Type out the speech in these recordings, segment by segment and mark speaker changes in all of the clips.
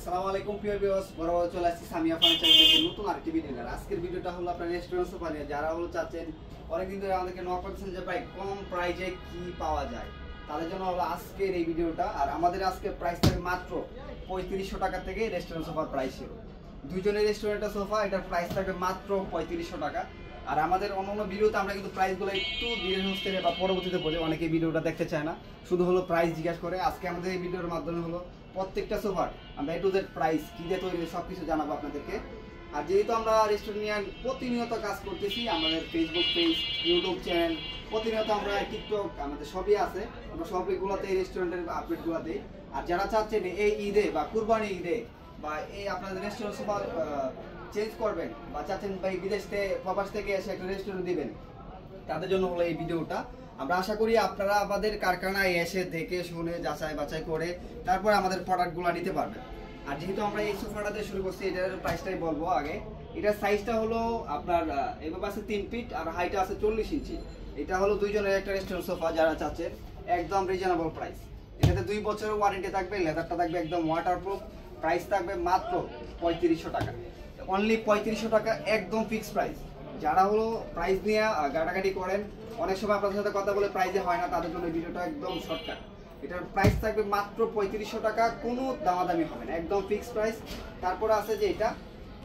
Speaker 1: আসসালামু আলাইকুম প্রিয় ভিউয়ার্স, বরাবর চলে আসছি সামিয়া ফার্নিচার থেকে নতুন আরেকটি ভিডিও নিয়ে। আজকের ভিডিওটা হলো আপনার রেস্টুরেন্ট সোফা নিয়ে। যারা হলো চাচ্ছেন অনেকদিন ধরে আমাদেরকে নক করতেছেন যে ভাই কম প্রাইসে কি পাওয়া যায়, তাদের জন্য হলো আজকের এই ভিডিওটা। আর আমাদের আজকে প্রাইস থাকবে মাত্র 3500 টাকা থেকে রেস্টুরেন্ট সোফার প্রাইস ছিল। দুইজনের রেস্টুরেন্টের সোফা, এটার প্রাইস থাকবে মাত্র 3500 টাকা। আর আমাদের অন্যান্য ভিডিওতে আমরা কিন্তু প্রাইসগুলো একটু ধীরে সুস্থে বা পরবর্তীতে বলি, অনেকে ভিডিওটা দেখতে চায় না, শুধু হলো প্রাইস জিজ্ঞাসা করে। আজকে আমাদের এই ভিডিওর মাধ্যমে হলো প্রত্যেকটা সোফার আমরা A to Z প্রাইস কী দিয়ে তৈরি সব কিছু জানাবো আপনাদেরকে। আর যেহেতু আমরা রেস্টুরেন্ট নিয়ে প্রতিনিয়ত কাজ করতেছি, আমাদের ফেসবুক পেজ, ইউটিউব চ্যানেল, প্রতিনিয়ত আমরা টিকটক, আমাদের সবই আছে, আমরা সবগুলোতে এই রেস্টুরেন্টের আপডেটগুলো দিই। আর যারা চাচ্ছেন এই ঈদে বা কুরবানি ঈদে বা এই আপনাদের রেস্টুরেন্ট সোফা চেঞ্জ করবেন বা চাচ্ছেন ভাই বিদেশ থেকে প্রবাস থেকে এসে একটা রেস্টুরেন্ট দিবেন, তাদের জন্য হলো এই ভিডিওটা। আমরা আশা করি আপনারা আমাদের কারখানায় এসে দেখে শুনে যাচাই বাছাই করে তারপর আমাদের প্রোডাক্টগুলো নিতে পারবেন। আর যেহেতু আমরা এই সোফাটাতে শুরু করছি, এটার প্রাইসটাই বলবো আগে। এটার সাইজটা হলো আপনার এভাবে আছে 3 ফিট আর হাইটটা আছে 40 ইঞ্চি। এটা হলো দুইজনের একটা রেস্টুরেন্ট সোফা যারা চাচ্ছেন, একদম রিজনেবল প্রাইস। এটাতে 2 বছরের ওয়ারেন্টি থাকবে, লেদারটা থাকবে একদম ওয়াটারপ্রুফ। প্রাইস থাকবে মাত্র 3500 টাকা, অনলি 3500 টাকা, একদম ফিক্সড প্রাইস। যারা হলো প্রাইস নিয়ে গাটাগাটি করেন, অনেক সময় আপনাদের সাথে কথা বলে প্রাইসে হয় না, তাদের জন্য ভিডিওটা একদম শর্টকাট। এটার প্রাইস থাকবে মাত্র 3500 টাকা, কোনো দামাদামি হবে না, একদম ফিক্সড প্রাইস। তারপরে আছে যে এটা,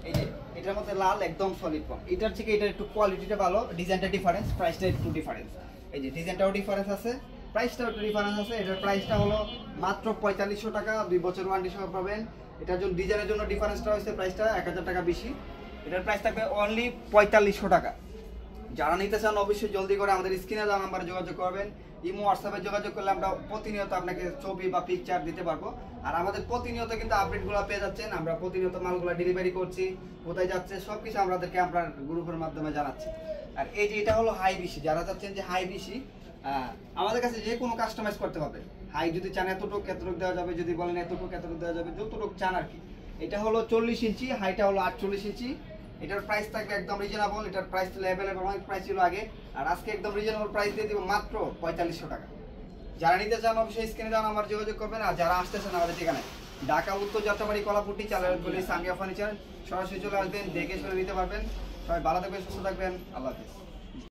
Speaker 1: এই যে এটার মধ্যে লাল একদম সলিড কম, এটার থেকে এটার একটু কোয়ালিটিটা ভালো, ডিজাইনটা ডিফারেন্স, প্রাইসটা একটু ডিফারেন্স। এই যে ডিজাইনটাও ডিফারেন্স আছে, প্রাইসটাও একটু ডিফারেন্স আছে। এটার প্রাইসটা হলো মাত্র 4500 টাকা, 2 বছর ওয়ারেন্টি সহ পাবেন। এটার জন্য ডিজাইনের জন্য ডিফারেন্সটা হচ্ছে প্রাইসটা 1000 টাকা বেশি। এটার প্রাইস থাকবে অনলি 4500 টাকা। যারা নিতে চান অবশ্যই জলদি করে আমাদের স্ক্রিনে দেওয়া নাম্বারে যোগাযোগ করবেন। ইমো হোয়াটসঅ্যাপে যোগাযোগ করলে আমরা প্রতিনিয়ত আপনাকে ছবি বা পিকচার দিতে পারবো। আর আমাদের প্রতিনিয়ত কিন্তু আপডেটগুলো পেয়ে যাচ্ছেন, আমরা প্রতিনিয়ত মালগুলো ডেলিভারি করছি, কোথায় যাচ্ছে সব কিছু আমাদেরকে আপনার গ্রুপের মাধ্যমে জানাচ্ছি। আর এই যে এটা হলো হাই বেশি, যারা চাচ্ছেন যে হাই বেশি, আমাদের কাছে যে কোনো কাস্টমাইজ করতে হবে। হাই যদি চান এতটুকু দেওয়া যাবে, যদি বলেন এতটুকু দেওয়া যাবে, যতটুকু চান আর কি। এটা হলো 40 ইঞ্চি, হাইটা হলো 48 ইঞ্চি। এটার প্রাইস থাকবে একদম রিজনেবল। এটার প্রাইস ছিল অ্যাভেলেবল, অনেক প্রাইস ছিল আগে, আর আজকে একদম রিজনেবল প্রাইস দিয়ে দিব মাত্র 4500 টাকা। যারা নিতে চান অবশ্যই স্ক্রিনে দেওয়া নাম্বার যোগাযোগ করবেন। আর যারা আসতেছেন আমাদের ঠিকানায় ঢাকা উত্তর যাত্রাবাড়ি কলাপুটি চালারগলি সামিয়া ফার্নিচার, সরাসরি চলে আসবেন, দেখে শুনে নিতে পারবেন। সবাই ভালো থাকবেন, সুস্থ থাকবেন, আল্লাহ হাফেজ।